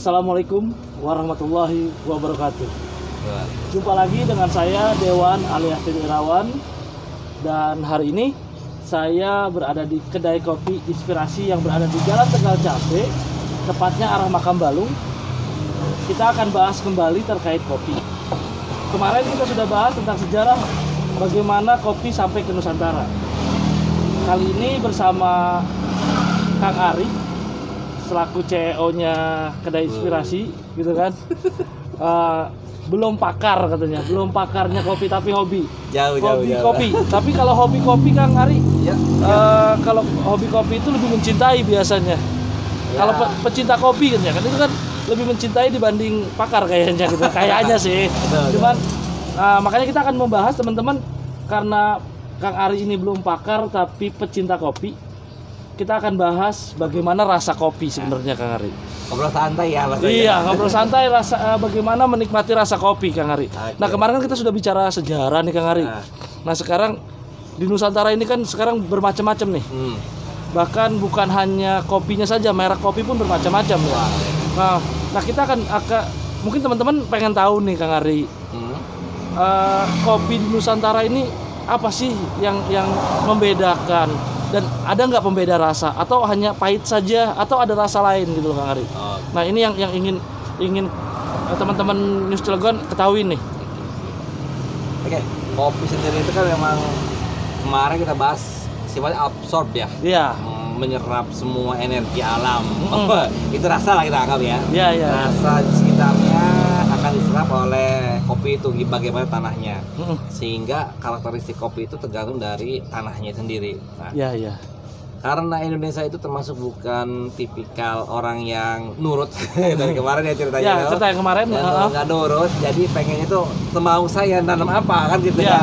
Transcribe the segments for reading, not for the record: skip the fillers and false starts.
Assalamualaikum warahmatullahi wabarakatuh. Jumpa lagi dengan saya Dewan alias Teddy Irawan. Dan hari ini saya berada di kedai kopi Inspirasi yang berada di Jalan Tegal Cafe, tepatnya arah Makam Balung. Kita akan bahas kembali terkait kopi. Kemarin kita sudah bahas tentang sejarah bagaimana kopi sampai ke Nusantara. Kali ini bersama Kang Ari selaku CEO-nya kedai Inspirasi, gitu kan. Belum pakar katanya, belum pakarnya kopi tapi hobi. Jauh. Kopi. Tapi kalau hobi kopi Kang Ari, kalau hobi kopi itu lebih mencintai biasanya. Kalau pecinta kopi kan ya, kan itu kan lebih mencintai dibanding pakar kayaknya gitu. Kayaknya sih. Cuman makanya kita akan membahas teman-teman, karena Kang Ari ini belum pakar tapi pecinta kopi. Kita akan bahas bagaimana rasa kopi sebenarnya Kang Ari. Ngobrol santai ya Mas. Iya, ngobrol santai bagaimana menikmati rasa kopi Kang Ari. Okay. Nah, kemarin kan kita sudah bicara sejarah nih Kang Ari. Nah, sekarang di Nusantara ini kan sekarang bermacam-macam nih. Bahkan bukan hanya kopinya saja, merek kopi pun bermacam-macam ya. Nah, kita akan mungkin teman-teman pengen tahu nih Kang Ari. Kopi di Nusantara ini apa sih yang membedakan? Dan ada nggak pembeda rasa, atau hanya pahit saja, atau ada rasa lain gitu loh Kang Ari. Nah, ini yang ingin teman-teman News Cilegon ketahui nih. Oke, kopi sendiri itu kan memang kemarin kita bahas sifatnya absorb ya. Iya. Menyerap semua energi alam. Itu rasa lah kita anggap ya. Iya. Rasa di sekitarnya akan diserap oleh kopi itu bagaimana tanahnya. Sehingga karakteristik kopi itu tergantung dari tanahnya sendiri. Nah, iya. Karena Indonesia itu termasuk bukan tipikal orang yang nurut dari kemarin ya ceritanya. Ya, cerita yang kemarin nggak nurut, jadi pengennya tuh semau saya nanam apa kan gitu ya.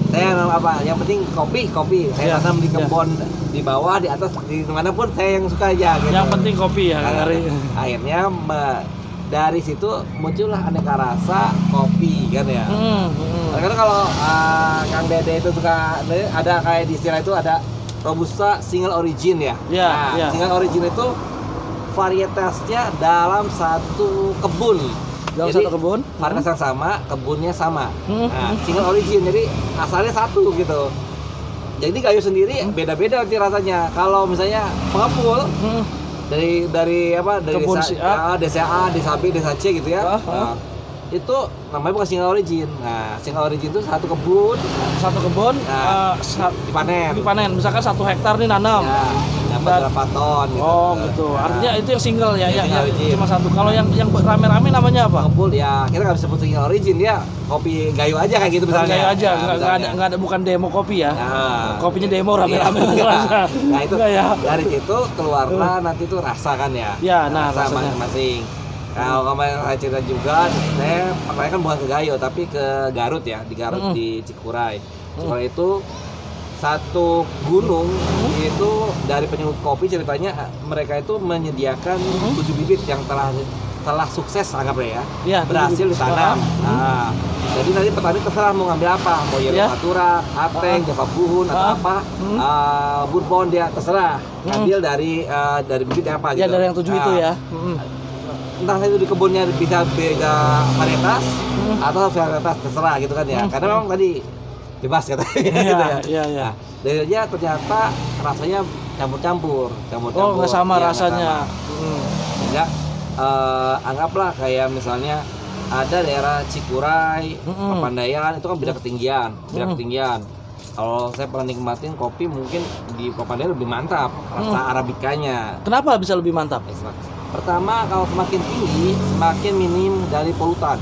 Saya nanam apa, yang penting kopi. Saya tanam di kebun di bawah, di atas, di manapun saya yang suka aja gitu. Yang penting kopi ya Kang Ari. Akhirnya dari situ muncullah aneka rasa kopi kan ya. Karena kalau Kang Dede itu suka ada kayak di istilah itu ada Robusta single origin ya. Single origin itu varietasnya dalam satu kebun. Dalam jadi, satu kebun, varietas yang sama, kebunnya sama. Nah, single origin jadi asalnya satu gitu. Jadi kayu sendiri beda-beda nanti rasanya. Kalau misalnya pengepul dari apa? Dari desa A, desa B, desa C gitu ya. Nah, itu namanya bukan single origin. Nah, single origin itu satu kebun, dipanen. Misalkan 1 hektar nih nanam. Dapat berapa ton gitu. Oh, gitu. Artinya itu yang single ya, cuma satu. Kalau yang rame-rame namanya apa? Kebun ya. Kita nggak bisa sebut single origin ya. Kopi gayo aja kayak gitu misalnya. Gayo aja, nggak ada, bukan demo kopi ya. Kopinya demo rame-rame. Nah, itu dari situ keluarlah nanti itu rasa kan ya. Nah, rasa masing-masing. Kalau kemarin saya cerita juga, saya pernah kan bukan ke Gayo tapi ke Garut ya, di Garut di Cikuray. Cikuray itu satu gunung itu dari penyebut kopi, ceritanya mereka itu menyediakan 7 bibit yang telah sukses anggapnya ya, berhasil ditanam. Nah, jadi nanti petani terserah mau ngambil apa, mau Yellow Natura, Ateng, Java Buhun atau apa, Bourbon dia terserah ngambil dari bibit apa gitu. Ya dari yang 7 itu ya. Entah itu di kebunnya bisa beda varietas atau varietas terserah gitu kan ya. Karena memang tadi bebas katanya. Iya. Nah, darinya ternyata rasanya campur-campur. Oh, nggak sama rasanya. Sehingga anggaplah kayak misalnya ada daerah Cikuray, Papandayan itu kan beda ketinggian. Kalau saya pernah nikmatin kopi mungkin di Papandayan lebih mantap rasa arabikanya. Kenapa bisa lebih mantap? Pertama, kalau semakin tinggi, semakin minim dari polutan.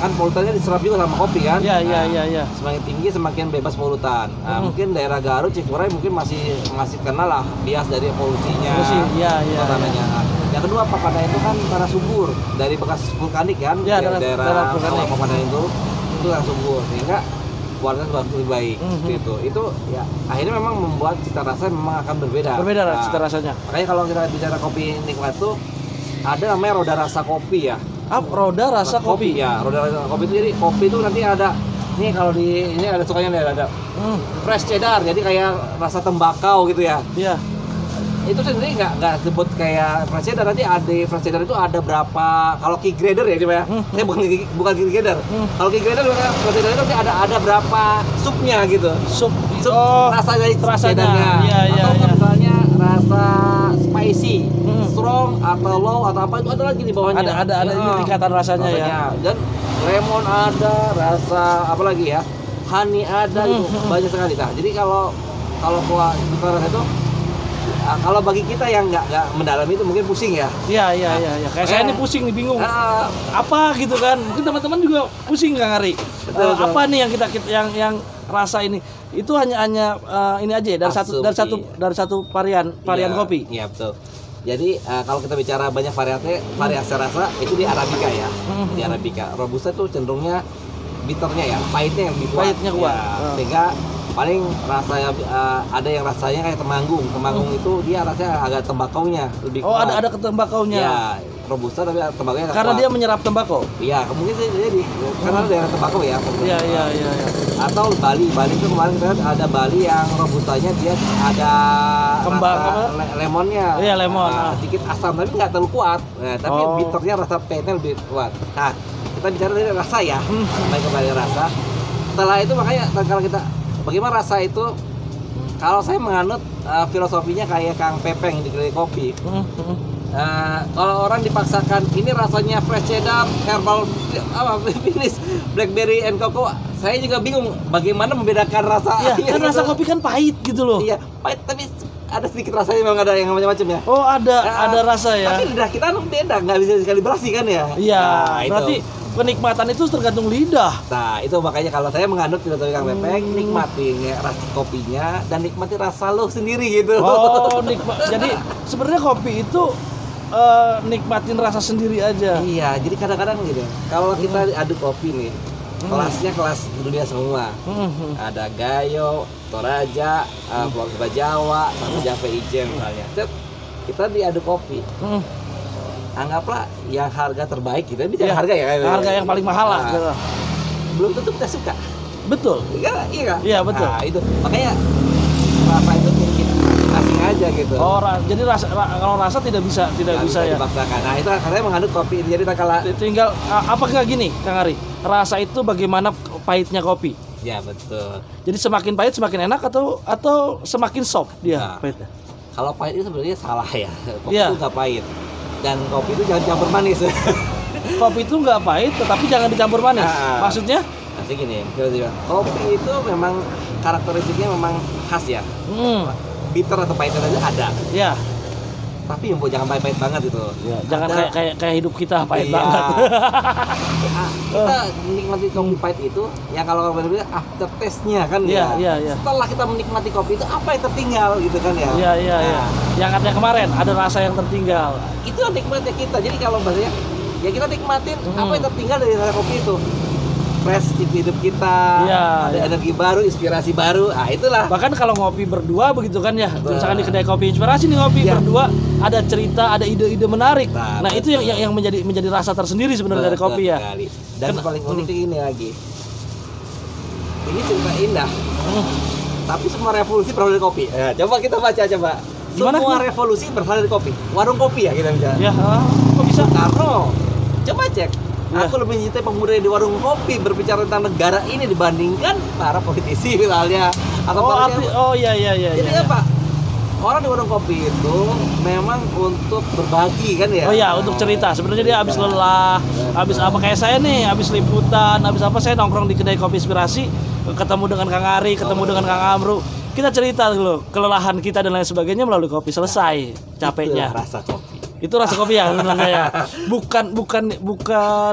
Kan polutannya diserap juga sama kopi kan? Iya. Semakin tinggi, semakin bebas polutan. Nah, mungkin daerah Garut, Cikuray mungkin masih kenal lah bias dari polusinya. Iya. Yang kedua, Papandayan itu kan tanah subur dari bekas vulkanik kan? Daerah Papandayan itu tanah subur, sehingga kualitas lebih baik. Itu ya akhirnya memang membuat cita rasa memang akan berbeda cita rasanya. Makanya kalau kita bicara kopi nikmat itu ada namanya roda rasa kopi ya. Roda rasa kopi ya, roda rasa kopi itu jadi kopi itu nanti ada nih, kalau di ini ada sukanya ada fresh cheddar, jadi kayak rasa tembakau gitu ya. itu sendiri nggak sebut kayak French cheddar. Nanti ada French cheddar itu ada berapa, kalau key grader ya coba ya. Saya bukan key grader. Kalau key grader French cheddar itu nanti ada berapa supnya gitu. Sup rasa dari cheddarnya. Atau misalnya rasa spicy, strong atau low atau apa itu ada lagi di bawahnya. Ada ini tingkatan rasanya ya. Dan lemon ada, rasa apa lagi ya? Honey ada gitu. Banyak sekali. Nah, jadi kalau kita rasa itu kalau bagi kita yang nggak mendalami itu mungkin pusing ya. Iya. Kayak saya ini pusing nih, bingung. Apa gitu kan? Mungkin teman-teman juga pusing Kang Ari. Apa nih yang kita yang rasa ini? Itu hanya ini aja ya, dari satu varian kopi. Iya, betul. Jadi kalau kita bicara banyak variasi rasa itu di Arabica ya. Di Arabica. Robusta tuh cenderungnya bitternya ya, pahitnya yang lebih kuat. Ya, sehingga paling rasanya ada yang rasanya kayak temanggung. Temanggung itu dia rasanya agak tembakaunya lebih kuat. Oh, ada ketembakaunya. Ya, robusta tapi tembakaunya karena kuat. dia menyerap tembakau. Iya, mungkin jadi karena daerah tembakau ya. Iya. Atau Bali itu kemarin kita ada Bali yang robustanya dia ada lemonnya. Iya, lemon. Sedikit asam tapi nggak terlalu kuat. Nah, tapi bitternya rasa pahitnya lebih kuat. Nah, kita bicara dari rasa ya. Baik kembali rasa. Setelah itu makanya kalau kita bagaimana rasa itu, kalau saya menganut filosofinya kayak Kang Pepeng di kedai kopi. Kalau orang dipaksakan ini rasanya fresh cheddar, herbal finish, blackberry and cocoa, saya juga bingung bagaimana membedakan rasa. Iya, kan rasa kopi kan pahit gitu loh. Iya, pahit tapi ada sedikit rasanya, memang ada yang macam-macam ya. Oh, ada rasa ya. Tapi lidah kita beda, nggak bisa dikalibrasi kan ya. Iya, berarti kenikmatan itu tergantung lidah. Nah, itu makanya kalau saya menganut filosofi Kang Pepeng, nikmatin rasa kopinya dan nikmati rasa lo sendiri gitu. Oh, jadi sebenarnya kopi itu nikmatin rasa sendiri aja. Iya, jadi kadang-kadang gitu. Kalau kita aduk kopi nih, kelasnya kelas dunia semua. Ada Gayo, Toraja, Pulau Jawa, sama Java Ijen misalnya. Kita diaduk kopi. Anggaplah yang harga terbaik, kita bicara harga ya. Harga yang paling mahal lah. Gitu. Belum tentu kita suka. Betul. Iya. Iya, betul. Nah, itu makanya rasa itu mungkin asing aja gitu. Oh, jadi kalau rasa tidak bisa ya. Dipaksakan. Nah, itu katanya menganut kopi. Jadi kalau tinggal apakah gini, Kang Ari? Rasa itu bagaimana pahitnya kopi? Ya, betul. Jadi semakin pahit semakin enak atau semakin soft dia pahitnya? Kalau pahit itu sebenarnya salah ya. Kopi itu nggak pahit. Dan kopi itu jangan campur manis. Kopi itu nggak pahit, tetapi jangan dicampur manis. Maksudnya? Maksudnya gini, kopi itu memang karakteristiknya memang khas ya. Bitter atau pahit aja ada. Iya. Tapi jangan pahit-pahit banget gitu. Ya, jangan kayak hidup kita pahit banget. Kita menikmati kopi pahit itu, ya kalau berbeda after taste-nya kan ya. Setelah kita menikmati kopi itu apa yang tertinggal gitu kan ya. Iya. Yang katanya kemarin ada rasa yang tertinggal. Itu nikmatnya kita. Jadi kalau bahasanya ya kita nikmatin apa yang tertinggal dari rasa kopi itu. Fresh di hidup kita, ada energi baru, inspirasi baru, itulah. Bahkan kalau ngopi berdua begitu kan ya, misalkan di kedai kopi inspirasi nih ngopi berdua, ada cerita, ada ide-ide menarik. Nah itu yang menjadi rasa tersendiri sebenarnya dari kopi ya. Dan paling unik ini lagi, ini cerita indah, tapi semua revolusi berawal dari kopi. Ya, coba kita baca Semua revolusi berasal dari kopi. Warung kopi ya kita bicara. Ya, kok bisa? Karena coba cek. Aku lebih mencintai pemuda di warung kopi berbicara tentang negara ini dibandingkan para politisi misalnya atau iya. Jadi apa? Orang di warung kopi itu memang untuk berbagi kan ya. Oh iya, untuk cerita. Sebenarnya dia habis lelah, habis apa kayak saya nih, habis liputan, habis apa saya nongkrong di kedai kopi inspirasi, ketemu dengan Kang Ari, ketemu dengan Kang Amru. Kita cerita dulu kelelahan kita dan lain sebagainya melalui kopi, selesai capeknya. Itulah rasa kopi. Itu rasa kopi ya sebenarnya ya. Bukan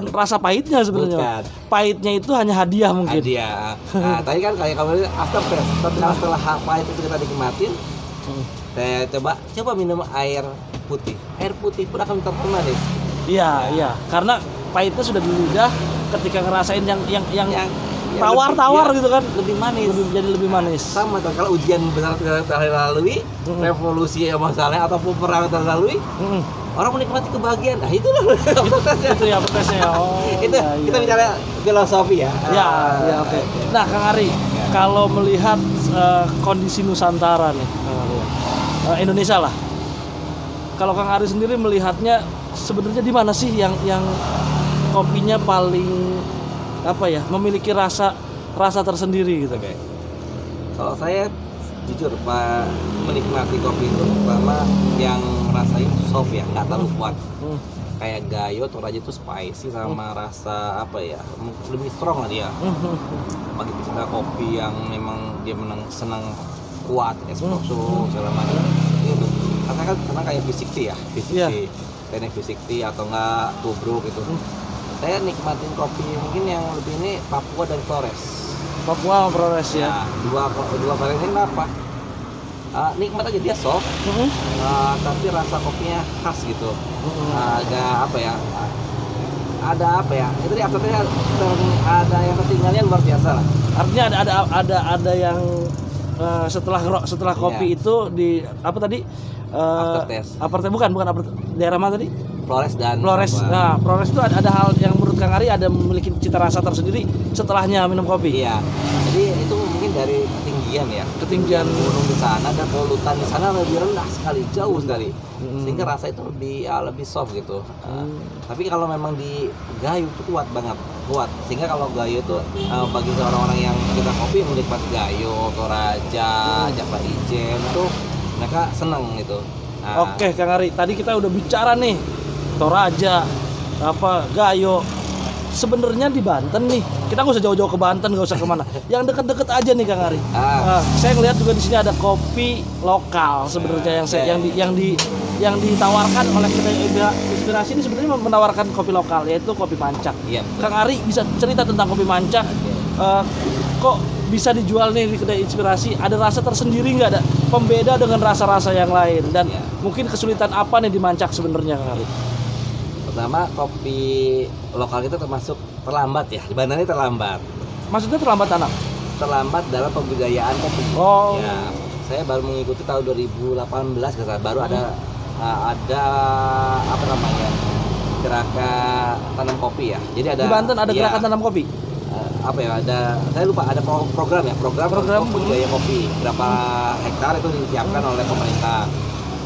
rasa pahitnya sebenarnya. Pahitnya itu hanya hadiah mungkin. Hadiah. Nah, tadi kan kayak kamu after taste. Setelah pahit itu kita nikmatin, saya coba minum air putih. Air putih pun akan termanis. Iya. Karena pahitnya sudah di lidah, ketika ngerasain yang tawar gitu kan, lebih manis. Jadi lebih manis. Sama kalau ujian besar terlalui, revolusi yang masalahnya ataupun perang terlalui, orang menikmati kebahagiaan. Nah, itulah prosesnya. Itu ya prosesnya. Oh. Kita bicara filosofi ya. Ya, oke. Nah, Kang Ari, kalau melihat kondisi Nusantara nih, Indonesia lah, kalau Kang Ari sendiri melihatnya sebenarnya di mana sih yang kopinya paling apa ya, memiliki rasa tersendiri gitu? Oke. Kalau saya jujur Pak, menikmati kopi itu pertama yang rasanya soft ya, nggak terlalu kuat. Kayak Gayo Toraja itu spicy sama rasa apa ya, lebih strong lah dia. Bagi pecinta kopi yang memang dia senang kuat, espresso segala macam itu. Karena kan kayak V60 ya, V60, teknik V60 atau enggak tubruk gitu. Saya nikmatin kopi mungkin yang lebih ini Papua dan Flores. Papua Flores ya. Dua varian ini apa? Nikmat aja, dia soft, tapi rasa kopinya khas gitu. Agak apa ya? Ada apa ya? Itu di aftertaste ada yang ketinggalannya luar biasa lah. Artinya ada yang setelah kopi itu di apa tadi? Aftertaste. Bukan daerah mana tadi? Flores dan Flores. Nah, Flores itu ada hal yang menurut Kang Ari ada memiliki cita rasa tersendiri setelahnya minum kopi. Iya. Jadi itu mungkin dari ketinggian ya. Ketinggian gunung di sana dan polutan di sana lebih rendah sekali, jauh sekali. Sehingga rasa itu lebih soft gitu. Tapi kalau memang di Gayo itu kuat banget, kuat. Sehingga kalau Gayo itu bagi orang-orang yang kita kopi menikmati Gayo, Toraja, Java Ijen itu mereka senang gitu. Oke, Kang Ari, tadi kita udah bicara nih Toraja, Gayo. Sebenarnya di Banten nih, kita nggak usah jauh-jauh ke Banten, nggak usah kemana. Yang deket-deket aja nih Kang Ari. Saya ngeliat juga di sini ada kopi lokal sebenarnya yang ditawarkan oleh kedai Inspirasi ini sebenarnya menawarkan kopi lokal, yaitu kopi Mancak. Kang Ari bisa cerita tentang kopi Mancak? Kok bisa dijual nih di kedai Inspirasi? Ada rasa tersendiri nggak, ada pembeda dengan rasa-rasa yang lain? Dan mungkin kesulitan apa nih di Mancak sebenarnya Kang Ari? Pertama, kopi lokal itu termasuk terlambat ya, di Banten ini terlambat. Maksudnya terlambat tanam? Terlambat dalam pembudayaan kopi. Ya, saya baru mengikuti tahun 2018 baru ada apa namanya, gerakan tanam kopi ya. Jadi ada di Banten ada gerakan tanam kopi. Apa ya, saya lupa, ada program budidaya kopi, berapa hektar itu disiapkan oleh pemerintah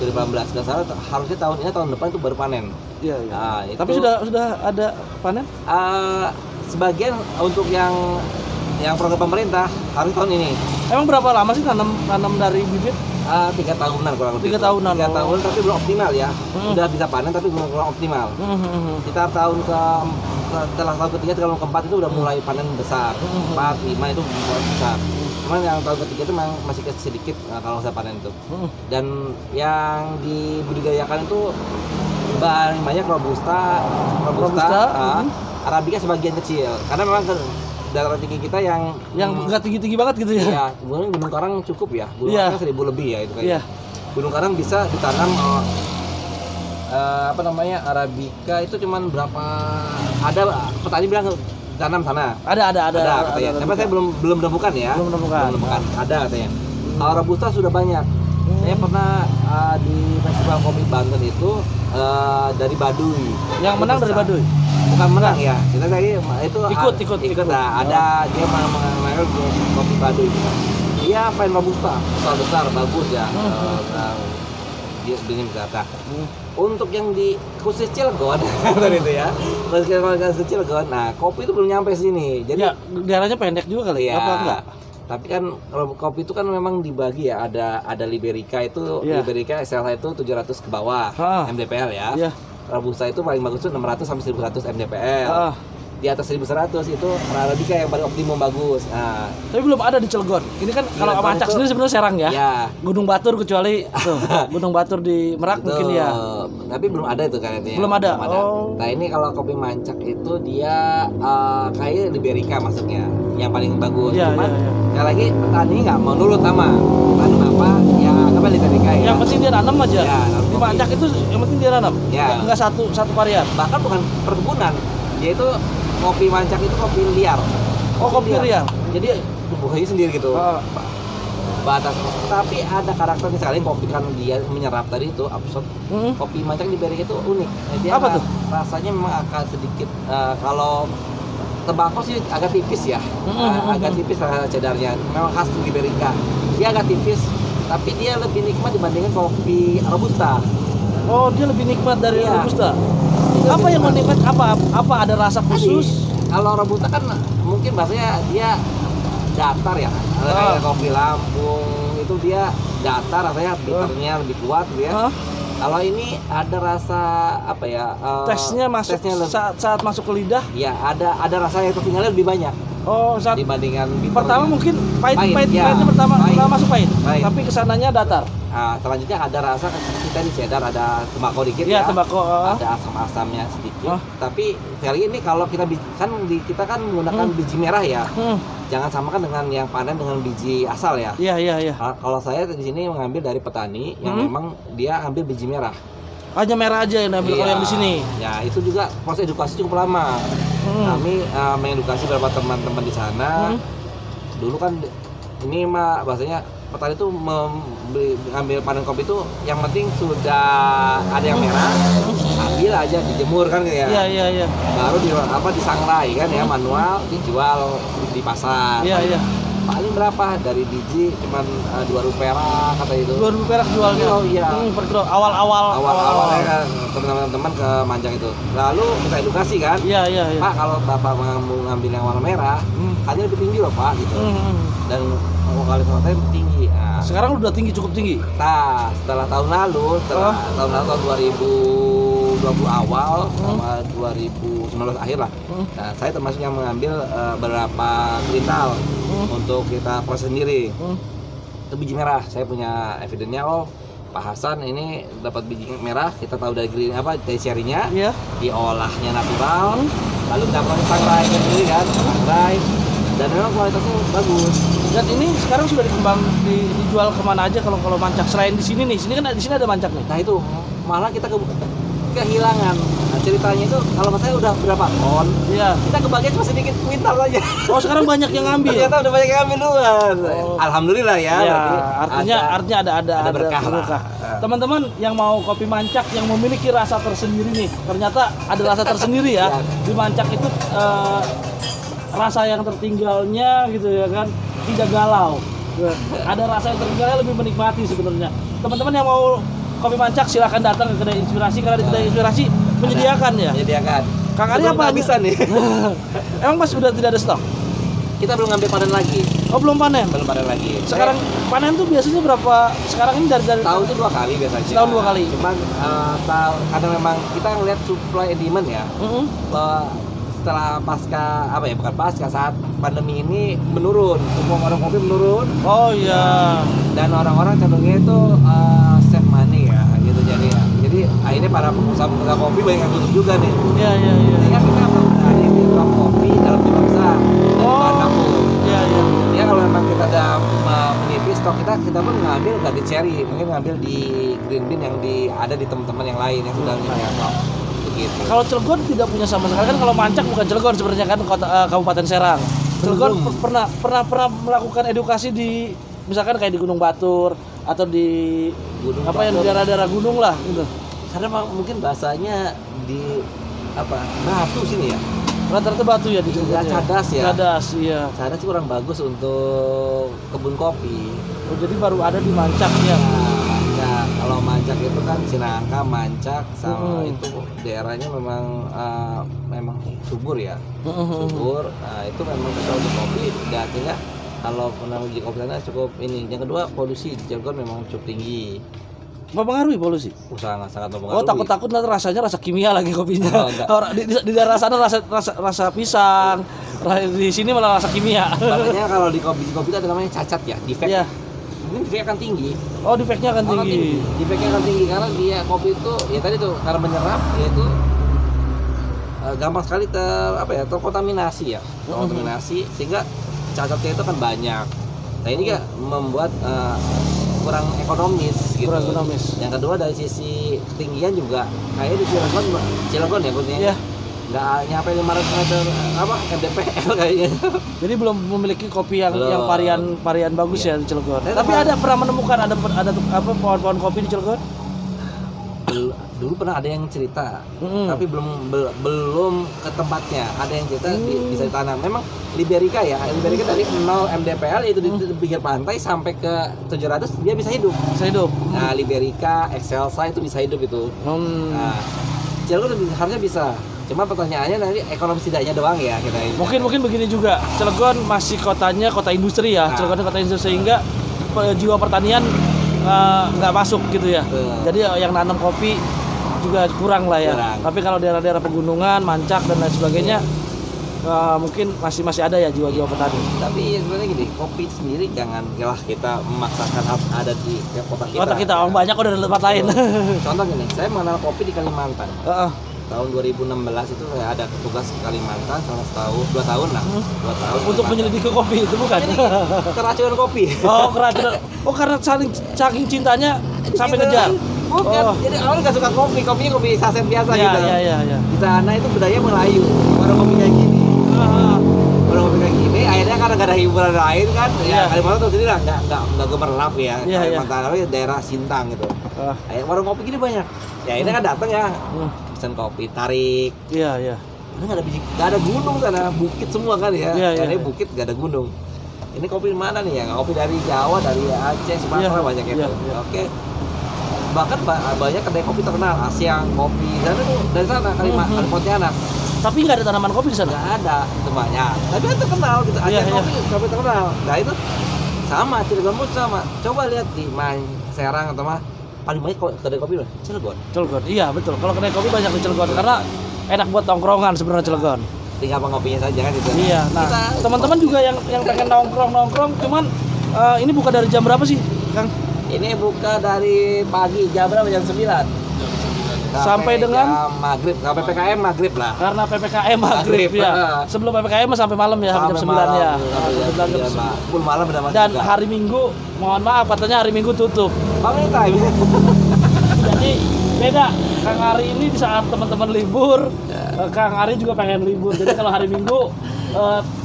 2018. Dan harusnya tahun depan itu baru panen. Iya. Tapi sudah ada panen? Sebagian untuk yang program pemerintah harus tahun ini. Emang berapa lama sih tanam dari bibit? 3 tahunan kurang lebih. 3 tahunan. 3 tahun tapi belum optimal ya. Sudah bisa panen tapi belum optimal. Kita setelah tahun ketiga, tahun keempat itu udah mulai panen besar. 4, 5 itu mulai besar. Cuman yang tahun ketiga itu memang masih sedikit kalau saya panen itu. Dan yang dibudidayakan itu banyak robusta, Arabica sebagian kecil. Karena memang dataran tinggi kita yang nggak tinggi banget gitu ya. Iya, Gunung Karang cukup ya. Gunung Karang 1000 lebih ya itu kayaknya. Gunung Karang bisa ditanam Arabica itu cuman berapa, ada petani bilang tanam sana. Ada katanya. Tapi saya belum menemukan ya. Belum menemukan. Ada katanya. Kalau robusta sudah banyak. Saya pernah di Festival Kopi Banten itu dari Baduy. Yang menang dari Baduy? Bukan menang ya. Kita tadi itu ikut. Nah, ada dia mengenai kopi Baduy. Dia fine robusta, besar bagus ya. Dia begini berkata. Untuk yang di khusus Cilegon tadi itu ya. Khusus Cilegon. Nah, kopi itu belum nyampe sini. Jadi ya, daerahnya pendek juga kali ya. Apa enggak? Tapi kan kopi itu kan memang dibagi ya, ada Liberica itu, Liberica SLH itu 700 ke bawah mdpl ya. Robusta itu paling bagus itu 600 sampai 1100 mdpl. Di atas 1100 itu Arabica yang paling optimum bagus. Tapi belum ada di Cilegon. Ini kan kalau Mancak sendiri sebenarnya Serang ya. Gunung Batur kecuali tuh, Gunung Batur di Merak mungkin ya. Tapi belum ada itu kayaknya. Belum ada. Nah, ini kalau kopi Mancak itu dia kayak Liberica maksudnya, yang paling bagus. Cuman sekali lagi petani nggak mau nurut sama tanam apa ya, apa Liberica ya. Yang penting dia nanam aja. Di Mancak itu yang penting dia nanam. Enggak satu varian. Bahkan bukan perkebunan. Dia itu kopi Mancak itu kopi liar. Kopi liar. Jadi tumbuhnya sendiri gitu. Batas. Tapi ada karakternya sekali, kopi kan dia menyerap tadi itu absorb. Kopi Mancak di Liberica itu unik. Dia apa tuh? Rasanya memang agak sedikit kalau tembakau sih agak tipis ya. Agak tipis rasa cedarnya. Memang khas Liberica. Dia agak tipis, tapi dia lebih nikmat dibandingkan kopi robusta. Oh, dia lebih nikmat dari Iya. robusta. Itu Apa lebih yang nikmat. menikmat? Apa ada rasa khusus? Kalau robusta kan mungkin bahasanya dia datar ya. Kayak kopi Lampung itu dia datar, rasanya bitternya lebih kuat gitu ya. Hah? Kalau ini ada rasa apa ya? Tesnya masuk saat masuk ke lidah. Ya ada rasa yang tertinggalnya lebih banyak Oh, saat dibandingkan bitternya. pertama mungkin Pahit, pahitnya ya. pertama masuk pahit. Pahit. Tapi kesananya datar. Selanjutnya ada rasa kita di cheddar ada tembakau dikit Iya, ya. tembakau. Ada asam-asamnya sedikit. Tapi kali ini kalau kita kan menggunakan biji merah ya. Jangan samakan dengan yang panen dengan biji asal ya. Iya. Kalau saya di sini mengambil dari petani yang memang dia ambil biji merah. Hanya merah aja yang ambil kalau yang di sini. Ya, itu juga proses edukasi cukup lama. Kami mengedukasi beberapa teman-teman di sana. Dulu kan ini mah bahasanya petani itu ambil panen kopi itu yang penting sudah ada yang merah, ambil aja dijemur kan ya. Iya. Baru disangrai kan ya, manual dijual di pasar. Iya. Paling berapa dari biji cuman 2 rupiah kata itu. 2 ribu perak jualnya. Oh iya. Per kilo. Awal-awalnya kan teman-teman ke Manjang itu. Lalu kita edukasi kan. Iya. Pak, kalau Bapak mau ngambil yang warna merah, harganya lebih tinggi loh Pak gitu. Dan kualitas matanya lebih tinggi. Nah, Sekarang udah cukup tinggi. nah, setelah tahun lalu tahun 2020 awal sama 2019 akhir lah. Nah, saya termasuk yang mengambil beberapa kuintal untuk kita proses sendiri. Itu biji merah. Saya punya evidennya, Pak Hasan ini dapat biji merah, kita tahu dari dari cherry-nya. Iya. Diolahnya natural. Lalu kita proses sangrai sendiri kan, sangrai. Dan memang kualitasnya bagus. Dan ini sekarang sudah dijual kemana aja kalau Mancak selain di sini nih? Sini kan di sini ada Mancak nih. Nah itu malah kita kehilangan. Nah, ceritanya itu kalau saya udah berapa ton, Iya. kita kebagian cuma sedikit kuintal aja. Oh, sekarang banyak yang ngambil. Ternyata udah banyak yang ambil duluan. Alhamdulillah ya. Ya, berarti artinya ada berkah lah. Teman-teman yang mau kopi Mancak yang memiliki rasa tersendiri nih, ternyata ada rasa tersendiri ya. Di Mancak itu rasa yang tertinggalnya gitu ya kan, tidak galau. Ada rasa yang tertinggalnya lebih menikmati sebenarnya. Teman-teman yang mau kopi Mancak silahkan datang ke kedai Inspirasi karena di kedai Inspirasi menyediakan ya. Menyediakan. Kang Ari apa bisa nih? Emang Mas sudah tidak ada stok? Kita belum ngambil panen lagi. Oh, belum panen. Belum panen lagi. Sekarang panen tuh biasanya berapa? Sekarang ini dari tahun itu 2 kali biasanya. Setahun 2 kali. Cuman karena memang kita ngeliat supply and demand ya. Bahwa setelah saat pandemi ini menurun, semua orang kopi menurun. Oh iya. Dan orang-orang cenderungnya itu save money ya, gitu jadi akhirnya para pengusaha kopi banyak yang tutup juga nih. Iya. Sehingga kita berani di toko kopi dalam jumlah besar. Iya. Ya kalau memang kita ada menipis stok kita pun ngambil nggak di cherry, mungkin ngambil di green bean yang ada di teman-teman yang lain yang sudah punya stok. Begitu. Kalau Cilegon tidak punya sama sekali kan, kalau Mancak bukan Cilegon sebenarnya kan Kabupaten Serang. Cilegon pernah melakukan edukasi di misalkan kayak di Gunung Batur atau di Gunung apa yang di daerah-daerah gunung lah gitu. Karena mungkin bahasanya di Batu sini ya. Rata-rata Batu ya di Cilegon. Cadas ya. Cadas, iya. Cadas sih kurang bagus untuk kebun kopi. Oh, jadi baru ada di Mancak ya. Nah, kalau Mancak itu kan Cinangka, Mancak sama itu daerahnya memang subur ya. Subur. Nah, itu memang kita untuk kopi dan artinya kalau pernah uji kopi sana cukup ini. Yang kedua, polusi di Cilegon memang cukup tinggi. Mempengaruhi polusi? Sangat mempengaruhi. Oh, takut nanti rasanya rasa kimia lagi kopinya. Di daerah sana rasa pisang. Di sini malah rasa kimia. Makanya kalau di kopi itu ada namanya cacat ya, defect. Iya. Mungkin defect akan tinggi. Oh, defeknya akan tinggi. Defeknya akan tinggi karena dia kopi itu ya tadi tuh karena menyerap yaitu gampang sekali terkontaminasi ya. Terkontaminasi sehingga cacatnya itu kan banyak. Nah, ini kan membuat kurang ekonomis gitu. Kurang ekonomis. Yang kedua dari sisi ketinggian juga kayak di Cilegon ya Gunnya. Iya. Nggak nyampe 500 meter mdpl kayaknya. Jadi belum memiliki kopi yang varian bagus ya di Cilegon. Tapi ada pernah menemukan ada pohon-pohon kopi di Cilegon? dulu pernah ada yang cerita, tapi belum ke tempatnya. Ada yang cerita bisa ditanam. Memang Liberica ya, Liberica dari 0 mdpl itu di pinggir pantai sampai ke 700 dia bisa hidup. Bisa hidup. Nah, Liberica, Excelsa itu bisa hidup itu. Nah, Cilegon harusnya bisa. Cuma pertanyaannya nanti ekonomi tidaknya doang ya kita ini. Mungkin begini juga. Cilegon masih kotanya kota industri ya. Cilegon kota industri sehingga jiwa pertanian nggak masuk gitu ya. Jadi yang nanam kopi juga kurang lah ya. Tapi kalau daerah-daerah pegunungan, Mancak dan lain sebagainya mungkin masih ada ya jiwa-jiwa petani. Tapi sebenarnya gini, kopi sendiri janganlah kita memaksakan harus ada di kota kita. Kota kita banyak udah di tempat lain. Contoh gini, saya mengenal kopi di Kalimantan. Tahun 2016 itu saya ada tugas ke Kalimantan selama setahun, 2 tahun lah. 2 tahun. Untuk menyelidiki kopi itu bukan? Keracunan kopi. Oh, keracunan. Oh, karena saking cintanya sampai ngejar. Bukan, jadi awalnya nggak suka kopinya kopi saset biasa gitu. Iya. Di sana itu budaya Melayu, warung kopi kayak gini. Warung kopi kayak gini, akhirnya karena nggak ada hiburan lain kan, ya Kalimantan tuh sendiri lah, nggak gemerlap ya. Kalimantan tapi daerah Sintang gitu. Akhirnya warung kopi gini banyak. Ya ini kan datang ya, pesan kopi, tarik. Iya. Ini nggak ada gunung sana, bukit semua kan ya. Ini bukit nggak ada gunung. Ini kopi mana nih ya? Kopi dari Jawa, dari Aceh, Sumatera banyak itu. Oke. Bahkan banyak kedai kopi terkenal, Asyang Kopi, dan itu dari sana Kalimantan, Pontianak. Tapi nggak ada tanaman kopi di sana? Nggak ada, itu banyak. Tapi kan terkenal gitu, Asyang kopi terkenal. Nah itu sama, Cilegon pun sama. Coba lihat di Serang atau mah paling banyak kedai kopi loh, Cilegon. Iya betul. Kalau kedai kopi banyak di Cilegon karena enak buat tongkrongan sebenarnya Cilegon. Tinggal ngopinya saja kan gitu. Iya. Nah, teman-teman juga yang pengen nongkrong, cuman ini buka dari jam berapa sih, Kang? Ini buka dari pagi jam berapa? Jam 9. Sampai dengan jam maghrib, sampai PPKM maghrib lah. Karena PPKM maghrib ya. Sebelum PPKM sampai malam ya, sampai jam 9 ya. Full malam udah masuk. Dan hari Minggu, mohon maaf katanya hari Minggu tutup. Family time. Jadi beda. Kang Ari ini di saat teman-teman libur, Kang Ari juga pengen libur. Jadi kalau hari Minggu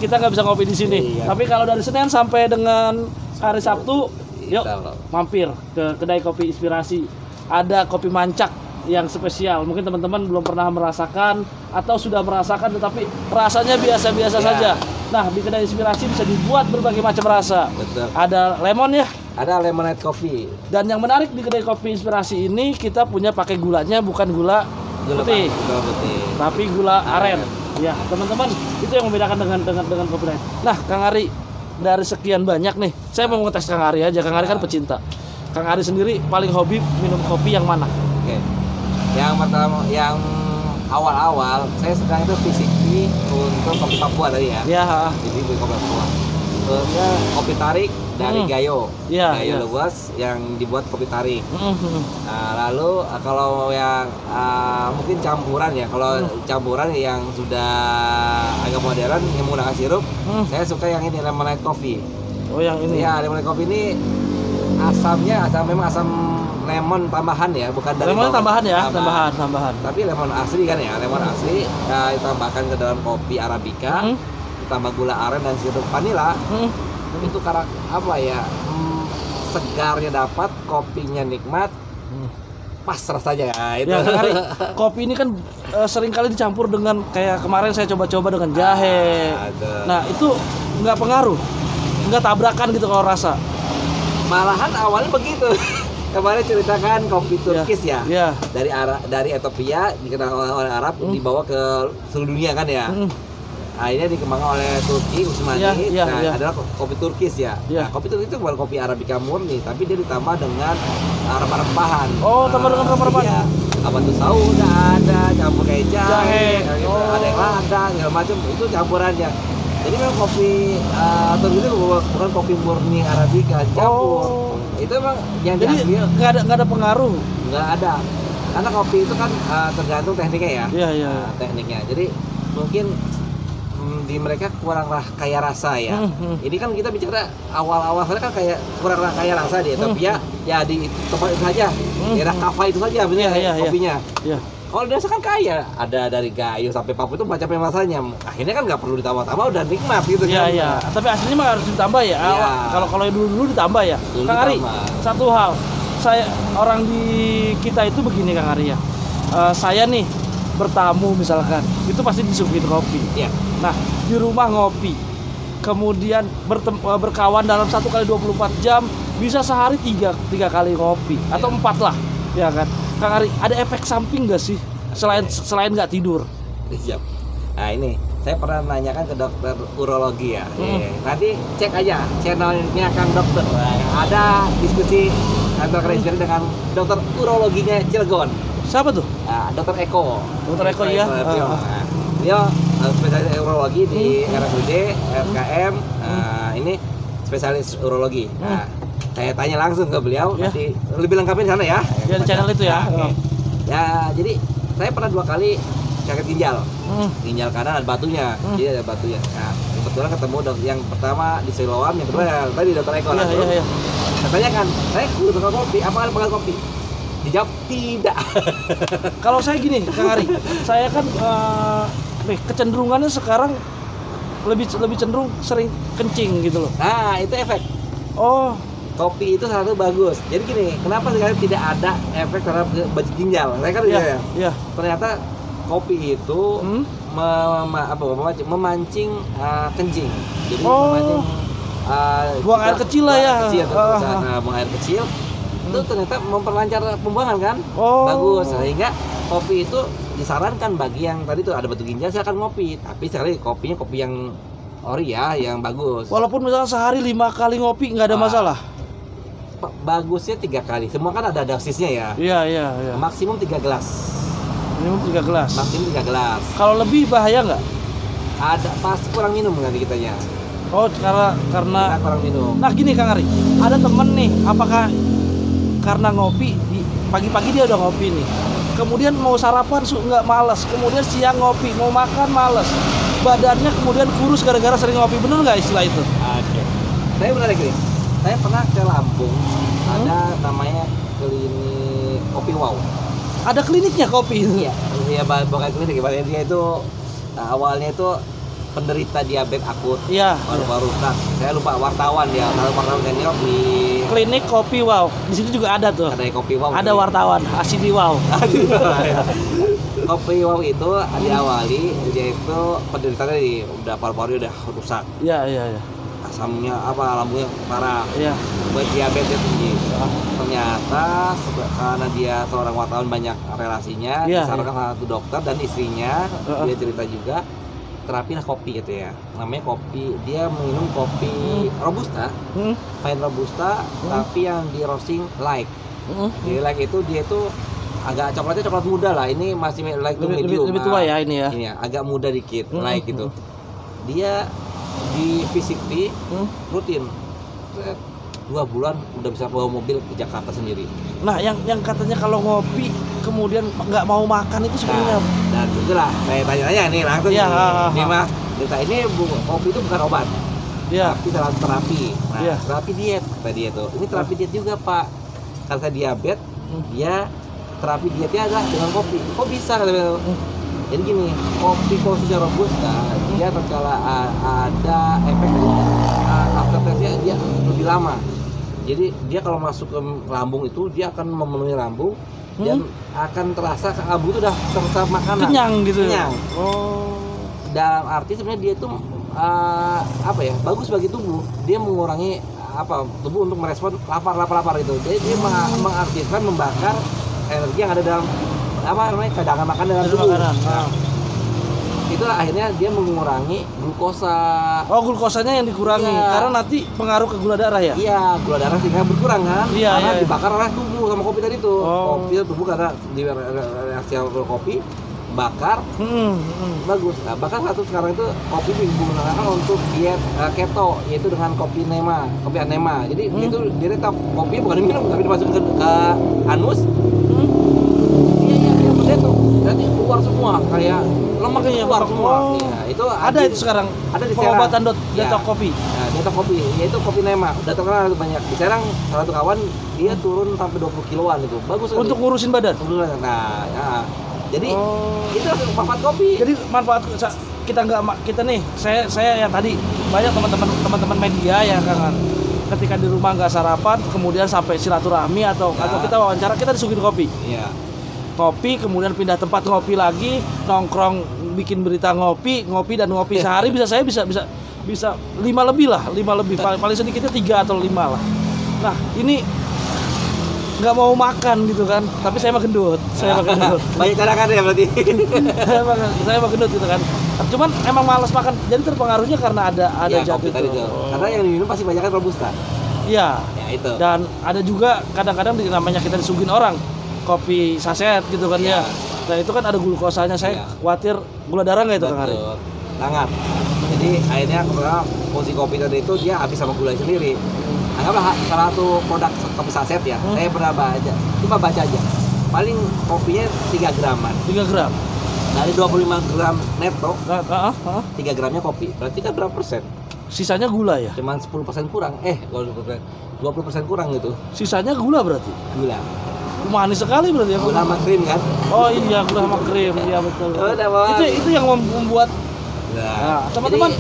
kita nggak bisa ngopi di sini. Tapi kalau dari Senin sampai dengan hari Sabtu, yuk mampir ke kedai kopi Inspirasi. Ada kopi Mancak yang spesial. Mungkin teman-teman belum pernah merasakan atau sudah merasakan tetapi rasanya biasa-biasa saja. Nah, di kedai Inspirasi bisa dibuat berbagai macam rasa. Betul. Ada lemon ya? Ada lemonade coffee. Dan yang menarik di kedai kopi Inspirasi ini kita punya pakai gulanya bukan gula putih. Tapi gula aren. Ya, teman-teman, itu yang membedakan dengan kopi lain. Nah, Kang Ari, dari sekian banyak nih, saya mau ngetes Kang Ari aja. Kang Ari kan pecinta. Kang Ari sendiri paling hobi minum kopi yang mana? Oke. Yang pertama, yang awal-awal saya sekarang itu fisiki untuk kopi Papua tadi ya. Iya. Jadi kopi Papua. Terusnya kopi tarik dari Gayo. Gayo luas yang dibuat kopi tarik. Nah, lalu kalau yang mungkin campuran ya. Kalau campuran yang sudah agak modern yang menggunakan sirup, saya suka yang ini lemonade coffee. Oh, yang ini. Ya, lemonade coffee ini asamnya memang asam lemon tambahan ya, bukan dari lemon tambahan ya, tambahan. Tapi lemon asli kan ya, lemon asli ya, ditambahkan ke dalam kopi arabica, ditambah gula aren dan sirup vanila. Itu apa ya? Segarnya dapat, kopinya nikmat. Pas rasanya ya, itu. Ya, Kang Ari, kopi ini kan sering kali dicampur dengan kayak kemarin saya coba-coba dengan jahe. Nah, itu nggak pengaruh. Nggak tabrakan gitu kalau rasa. Malahan awalnya begitu. Kemarin ceritakan kopi Turkis ya. Dari Ethiopia dikenal oleh Arab, dibawa ke seluruh dunia kan ya. Akhirnya dikembangkan oleh Turki Utsmani. Adalah kopi Turkis ya. Nah, kopi Turkis itu bukan kopi arabica murni, tapi dia ditambah dengan rempah-rempahan. Oh, tambah dengan rempah-rempahan. Iya. Apa tuh sauda ada, campur kayak jahe. Ada yang lada, segala macam. Itu campurannya. Jadi memang kopi Turki itu bukan kopi murni arabica, campur. Itu emang yang jadi nggak ada pengaruh. Nggak ada. Karena kopi itu kan tergantung tekniknya ya. Iya. Tekniknya. Jadi mungkin di mereka kurang kaya rasa ya. Ini kan kita bicara awal-awal kan kayak kurang kaya rasa di Ethiopia. Ya di tempat itu saja. Daerah Kaffa itu saja kopinya. Iya. Kalau desa kan kaya, ada dari Gayo sampai Papua itu macam rasanya. Akhirnya kan nggak perlu ditambah-tambah, udah nikmat gitu kan. Iya. Tapi aslinya mah harus ditambah ya. Kalau dulu ditambah ya. Kang Ari, satu hal, orang di kita itu begini Kang Ari ya. saya nih bertamu misalkan, itu pasti disuguhin kopi. Iya. Nah, di rumah ngopi, kemudian berkawan dalam 1 kali 24 jam, bisa sehari tiga kali ngopi atau 4 lah, ya kan? Kang Ari, ada efek samping nggak sih selain nggak tidur? Siap. Nah ini saya pernah nanyakan ke dokter urologi ya. Nanti cek aja channelnya Kang Dokter. Ada diskusi kantor Kresberi dengan dokter urologinya Cilegon. Siapa tuh? Nah, Dokter Eko. Dokter Eko ya. Dia spesialis urologi di RSUD, RKM. Ini spesialis urologi. Nah, saya tanya langsung ke beliau. Nanti lebih lengkapin sana ya. Ya di channel itu ya. Ya, jadi saya pernah 2 kali sakit ginjal. Ginjal kanan ada batunya. Jadi ada batunya. Nah, kebetulan ketemu yang pertama di Siloam, yang kedua tadi Dokter Eko. Iya. Katanya kan, saya udah bakal kopi, apa kalian bakal kopi? Dijawab tidak. Kalau saya gini, Kang Ari, saya kan kecenderungannya sekarang lebih cenderung sering kencing gitu loh. Nah, itu efek. Oh, Kopi itu salah satu bagus. Jadi gini, kenapa sekarang tidak ada efek terhadap baju ginjal? Saya kan iya. Ternyata kopi itu memancing kencing. Jadi memancing buang air kecil lah ya. Buang air kecil itu ternyata memperlancar pembuangan kan. Bagus. Sehingga kopi itu disarankan bagi yang tadi tuh ada batu ginjal, silakan ngopi. Tapi sekali kopinya kopi yang ori ya, yang bagus. Walaupun misalnya sehari 5 kali ngopi nggak ada masalah. Bagusnya 3 kali. Semua kan ada dosisnya ya. Iya. Maksimum 3 gelas. Minum 3 gelas. Maksimum 3 gelas. Kalau lebih bahaya nggak? Ada pasti kurang minum nanti kitanya. Oh, karena Kita kurang minum. Nah gini Kang Ari, ada temen nih, apakah karena ngopi pagi-pagi dia udah ngopi nih, kemudian mau sarapan nggak malas, kemudian siang ngopi, mau makan malas, badannya kemudian kurus gara-gara sering ngopi, bener nggak istilah itu? Oke. Saya benar gini. Saya pernah ke Lampung, ada namanya klinik kopi wow. Ada kliniknya kopi itu? Iya, bukan klinik, dia itu awalnya itu penderita diabetes akut. Iya. Baru-baru kan, saya lupa wartawan ya, wartawan senior di klinik kopi wow. Di sini juga ada tuh. Ada kopi wow. Ada wartawan, Asidi wow. Kopi wow itu diawali dia itu penderitanya udah paru-paru udah rusak. Iya. Asamnya lambungnya parah. Iya. Buat diabetes tinggi. Ternyata karena dia seorang wartawan banyak relasinya, disarankan salah satu dokter dan istrinya, dia cerita juga terapi lah kopi gitu ya. Namanya kopi, dia minum kopi robusta, fine robusta, tapi yang di roasting light. Jadi light itu dia itu agak coklatnya coklat muda lah. Ini masih light to medium. Lebih tua ya ini ya. Ini ya, agak muda dikit, light gitu. Dia di VCT rutin 2 bulan udah bisa bawa mobil ke Jakarta sendiri. Nah, yang katanya kalau ngopi kemudian nggak mau makan itu sebenarnya. Dan itulah saya tanya-tanya nih langsung. Iya. Ini mah ini kopi itu bukan obat. Iya. Tapi terapi. Nah, terapi diet kata dia tuh. Ini terapi diet juga Pak. Karena diabetes, dia terapi dietnya adalah dengan kopi. Kok bisa kata dia? Jadi gini, kopi khususnya robusta, dia terkala ada efek aftertaste-nya dia lebih lama. Jadi dia kalau masuk ke lambung itu dia akan memenuhi lambung dan akan terasa lambung itu udah terserap makanan. Kenyang gitu. Kenyang. Oh. Dalam arti sebenarnya dia itu bagus bagi tubuh. Dia mengurangi tubuh untuk merespon lapar itu. Jadi dia mengaktifkan membakar energi yang ada dalam cadangan makan dalam tubuh. Nah, itulah akhirnya dia mengurangi glukosa. Oh, glukosanya yang dikurangi karena nanti pengaruh ke gula darah ya? Iya, gula darah sehingga berkurang kan? Karena dibakar oleh tubuh sama kopi tadi tuh. Kopi tubuh karena di reaksi kopi bakar bagus. Nah, bahkan sekarang itu kopi digunakan untuk diet keto, yaitu dengan kopi anema. Jadi itu dia kopi bukan diminum tapi dimasukkan ke anus. Dia tuh nanti keluar semua kayak lemaknya keluar semua. Iya, itu ada itu sekarang. Ada di pengobatan detok kopi. Nah, detok kopi, yaitu kopi nema. Udah terkenal banyak. Di Serang salah satu kawan dia turun sampai 20 kiloan itu. Bagus untuk ngurusin badan. Nah, jadi itu manfaat kopi. Jadi manfaat kita nih, saya yang tadi banyak teman-teman media ya kan. Ketika di rumah nggak sarapan, kemudian sampai silaturahmi atau kita wawancara, kita disuguhin kopi. Iya. ngopi, kemudian pindah tempat ngopi lagi, nongkrong bikin berita ngopi dan ngopi sehari bisa 5 lebih lah, 5 lebih, paling sedikitnya 3 atau 5 lah. Nah ini nggak mau makan gitu kan, tapi saya mah gendut. Banyak cadangan ya berarti. saya mah gendut gitu kan. Cuman emang malas makan, jadi terpengaruhnya karena ada Ya, jatuh kopi tadi tuh. Karena yang diminum pasti banyak kan robusta. Iya. Ya itu. Dan ada juga kadang-kadang namanya kita disuguhin orang kopi saset gitu kan ya. Nah itu kan ada glukosanya, saya khawatir gula darah nggak itu Kang Ari? Sangat. Jadi akhirnya karena fungsi kopi tadi itu dia habis sama gula sendiri. Anggaplah salah satu produk kopi saset ya. Saya pernah cuma baca aja. Paling kopinya 3 graman. 3 gram. Dari 25 gram neto, 3 gramnya kopi. Berarti kan berapa persen? Sisanya gula ya? Cuman 10% kurang. 20% kurang gitu. Sisanya gula berarti? Gula. Manis sekali berarti ya? Gula sama krim kan? Oh iya, gula sama krim. Iya betul. Itu yang membuat. Nah, teman-teman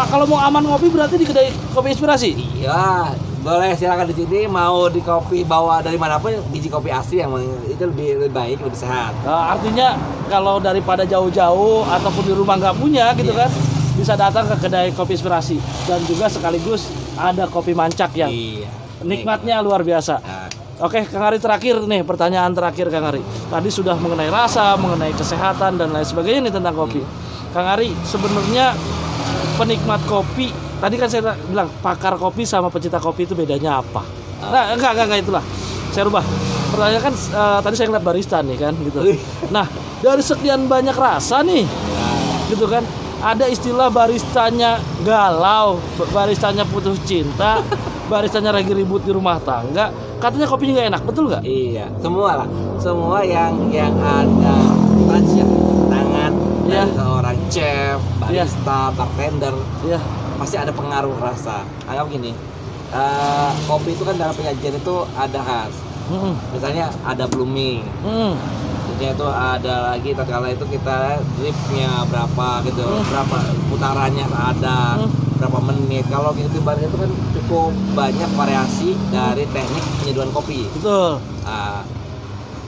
kalau mau aman ngopi berarti di kedai Kopi Inspirasi? Iya, boleh silakan di sini. Mau di kopi bawa dari manapun, biji kopi asli yang itu lebih baik, lebih sehat. Artinya kalau daripada jauh-jauh ataupun di rumah nggak punya gitu kan, bisa datang ke kedai Kopi Inspirasi dan juga sekaligus ada kopi mancak yang nikmatnya luar biasa. Oke, Kang Ari terakhir nih, pertanyaan terakhir Kang Ari. Tadi sudah mengenai rasa, mengenai kesehatan dan lain sebagainya nih tentang kopi. Kang Ari, sebenarnya penikmat kopi, tadi kan saya bilang pakar kopi sama pecinta kopi itu bedanya apa? Nah, enggak itulah. Saya rubah. Pertanyaan kan tadi saya ngeliat barista nih kan gitu. Nah, dari sekian banyak rasa nih, gitu kan, ada istilah baristanya galau, baristanya putus cinta, baristanya lagi ribut di rumah tangga. Katanya kopinya nggak enak, betul nggak? Iya, semua lah. Semua yang ada touch ya, tangan dari seorang chef, barista, bartender, pasti ada pengaruh rasa. Anggap gini, kopi itu kan dalam penyajian itu ada khas. Misalnya ada blooming, itu ada lagi tatkala itu kita dripnya berapa gitu, berapa putarannya ada, berapa menit. Kalau gitu bar itu kan cukup banyak variasi dari teknik penyeduhan kopi. Betul.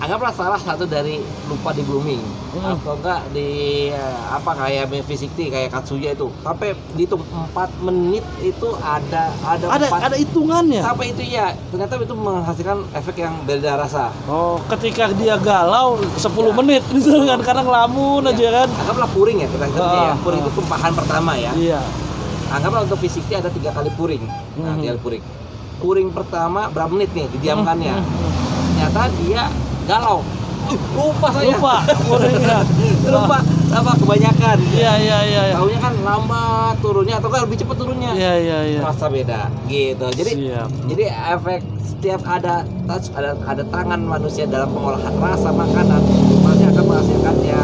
Anggaplah salah satu dari lupa di blooming atau enggak di kayak Memphis Tea kayak Katsuya itu sampai dihitung 4 menit itu ada hitungannya. Sampai itu ya ternyata itu menghasilkan efek yang beda rasa. Oh, ketika dia galau 10 menit misalkan karena ngelamun aja kan. Anggaplah puring ya kita ya. Puring itu tumpahan pertama ya. Iya. Anggaplah untuk fisik ada 3 kali puring. Nah, 3 kali puring. Puring pertama berapa menit nih didiamkannya? Ternyata dia galau. Lupa puringnya. Lupa kebanyakan. Iya. Taunya kan lambat turunnya atau kan lebih cepat turunnya. Iya. Rasa beda gitu. Jadi efek setiap ada touch ada tangan manusia dalam pengolahan rasa makanan pasti akan menghasilkan ya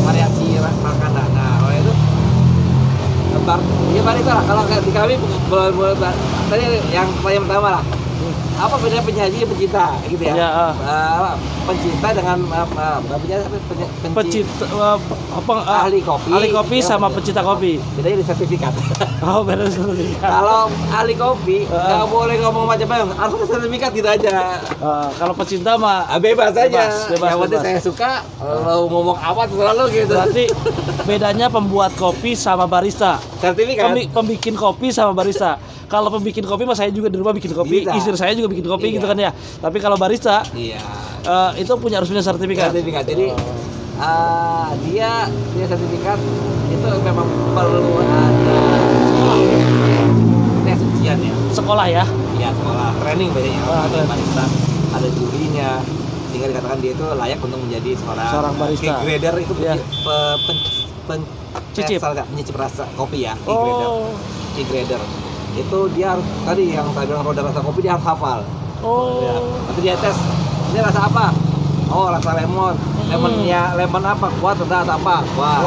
variasi makanan. Nah, kalau itu barista lah. Kalau di kami tadi yang pertama lah. Apa beda penyaji pecinta gitu ya? Pencinta dengan ahli kopi sama pecinta kopi. Bedanya di sertifikat. Oh, beda sertifikat. Kalau ahli kopi nggak boleh ngomong macam-macam, harus ada sertifikat gitu aja. Kalau pecinta mah bebas aja. Yang penting saya suka, lo ngomong apa terserah lo gitu. Berarti bedanya pembuat kopi sama barista. Sertifikat. Pembikin kopi sama barista. Kalau pembikin kopi mah saya juga di rumah bikin kopi, istri saya juga bikin kopi gitu kan ya. Tapi kalau barista, itu harus punya sertifikat. Jadi dia sertifikat itu memang perlu ada tes ujian ya. Sekolah ya? Iya, sekolah training biasanya. Barista ada jurinya sehingga dikatakan dia itu layak untuk menjadi seorang barista. Grader itu pencicip rasa kopi ya. Grader. Itu dia harus tadi yang saya bilang roda rasa kopi dia harus hafal. Nanti dia tes ini rasa apa? Oh, rasa lemon. Lemon apa? Kuat atau apa? Wah.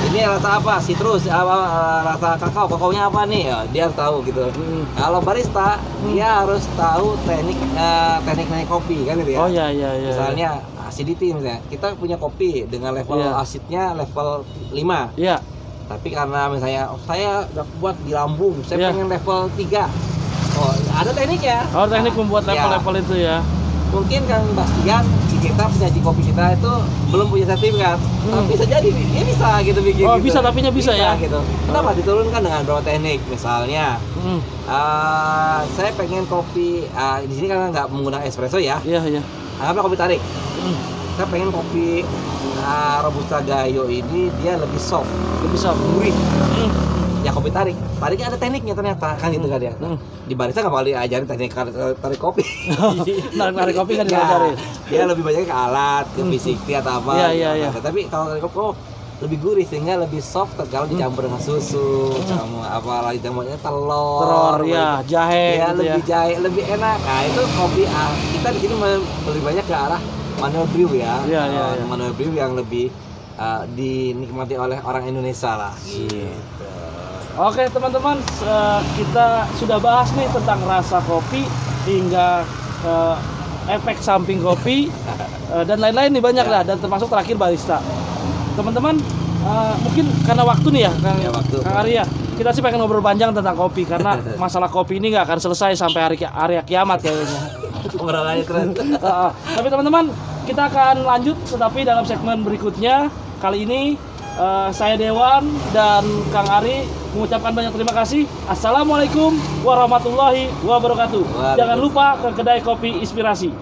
Ini rasa apa? Citrus. Rasa kakaonya apa nih? Ya, dia harus tahu gitu. Kalau barista dia harus tahu teknik kopi kan gitu ya. Oh iya. Misalnya acidity misalnya. Kita punya kopi dengan level asidnya level 5. Iya. Tapi karena misalnya saya udah buat di lambung, saya pengen level 3. Oh, ada tekniknya. Teknik membuat level-level itu ya. Mungkin Kang Bastian kita, penyaji kopi kita itu belum punya sertifikat, tapi bisa jadi dia bisa gitu bikin. Oh, gitu. bisa, tapinya bisa ya? Gitu. Kenapa diturunkan dengan beberapa teknik, misalnya saya pengen kopi di sini karena nggak menggunakan espresso ya. Iya. Anggaplah kopi tarik. Saya pengen kopi Robusta Gayo ini dia lebih soft, gurih. Ya kopi tariknya ada tekniknya ternyata kan gitu kan ya. Di barista nggak boleh ajarin teknik tarik kopi. Tarik kopi kan Ya, diajarin. dia lebih banyak ke alat, ke fisiknya atau apa. Iya. Tapi kalau tarik kopi lebih gurih sehingga lebih soft kalau dicampur dengan susu, sama apa lagi campurannya telur Ya, jahe ya, gitu lebih ya. jahe, lebih enak. Nah, itu kopi kita di sini lebih banyak ke arah manual brew ya. Iya. Manual brew yang lebih dinikmati oleh orang Indonesia lah gitu. Oke teman-teman, kita sudah bahas nih tentang rasa kopi hingga efek samping kopi dan lain-lain nih banyak lah, dan termasuk terakhir barista. Teman-teman, mungkin karena waktu nih ya, Kang Arya, kita sih pengen ngobrol panjang tentang kopi karena masalah kopi ini nggak akan selesai sampai hari kiamat kayaknya. Obrolannya keren. Tapi teman-teman, kita akan lanjut tetapi dalam segmen berikutnya. Kali ini saya Dewan dan Kang Ari mengucapkan banyak terima kasih. Assalamualaikum warahmatullahi wabarakatuh. Jangan lupa ke kedai kopi Inspirasi.